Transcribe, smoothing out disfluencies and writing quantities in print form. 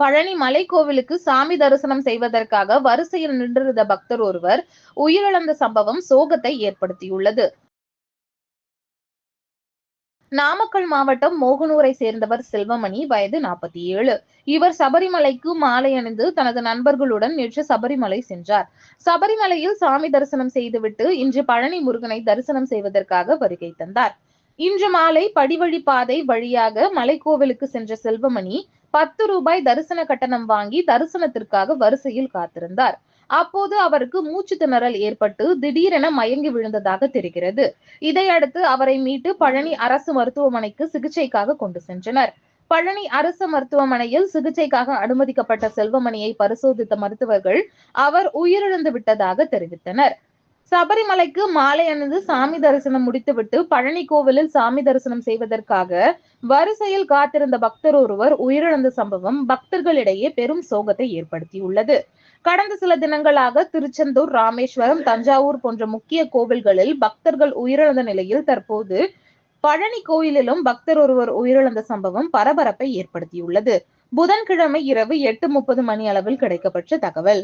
பழனி மலைக்கோவிலுக்கு சாமி தரிசனம் செய்வதற்காக வரிசையில் நின்றிருந்த பக்தர் ஒருவர் உயிரிழந்த சம்பவம் சோகத்தை ஏற்படுத்தியுள்ளது. நாமக்கல் மாவட்டம் மோகனூரை சேர்ந்தவர் செல்வமணி, வயது 47. இவர் சபரிமலைக்கு மாலை அணிந்து தனது நண்பர்களுடன் நேற்று சபரிமலை சென்றார். சபரிமலையில் சாமி தரிசனம் செய்துவிட்டு இன்று பழனி முருகனை தரிசனம் செய்வதற்காக வருகை தந்தார். இன்று மாலை படிவழி பாதை வழியாக மலைக்கோவிலுக்கு சென்ற செல்வமணி 10 ரூபாய் தரிசன கட்டணம் வாங்கி தரிசனத்திற்காக வரிசையில் காத்திருந்தார். அப்போது அவருக்கு மூச்சு திணறல் ஏற்பட்டு திடீரென மயங்கி விழுந்ததாக தெரிகிறது. இதையடுத்து அவரை மீட்டு பழனி அரசு மருத்துவமனைக்கு சிகிச்சைக்காக கொண்டு சென்றனர். பழனி அரசு மருத்துவமனையில் சிகிச்சைக்காக அனுமதிக்கப்பட்ட செல்வமணியை பரிசோதித்த மருத்துவர்கள் அவர் உயிரிழந்து விட்டதாக தெரிவித்தனர். சபரிமலைக்கு மாலை அணிந்து சாமி தரிசனம் முடித்துவிட்டு பழனி கோவிலில் சாமி தரிசனம் செய்வதற்காக வரிசையில் காத்திருந்த பக்தர் ஒருவர் உயிரிழந்த சம்பவம் பக்தர்களிடையே பெரும் சோகத்தை ஏற்படுத்தியுள்ளது. கடந்த சில தினங்களாக திருச்செந்தூர், ராமேஸ்வரம், தஞ்சாவூர் போன்ற முக்கிய கோவில்களில் பக்தர்கள் உயிரிழந்த நிலையில் தற்போது பழனி கோயிலிலும் பக்தர் ஒருவர் உயிரிழந்த சம்பவம் பரபரப்பை ஏற்படுத்தியுள்ளது. புதன்கிழமை இரவு 8:30 மணி அளவில் கிடைக்கப்பெற்ற தகவல்.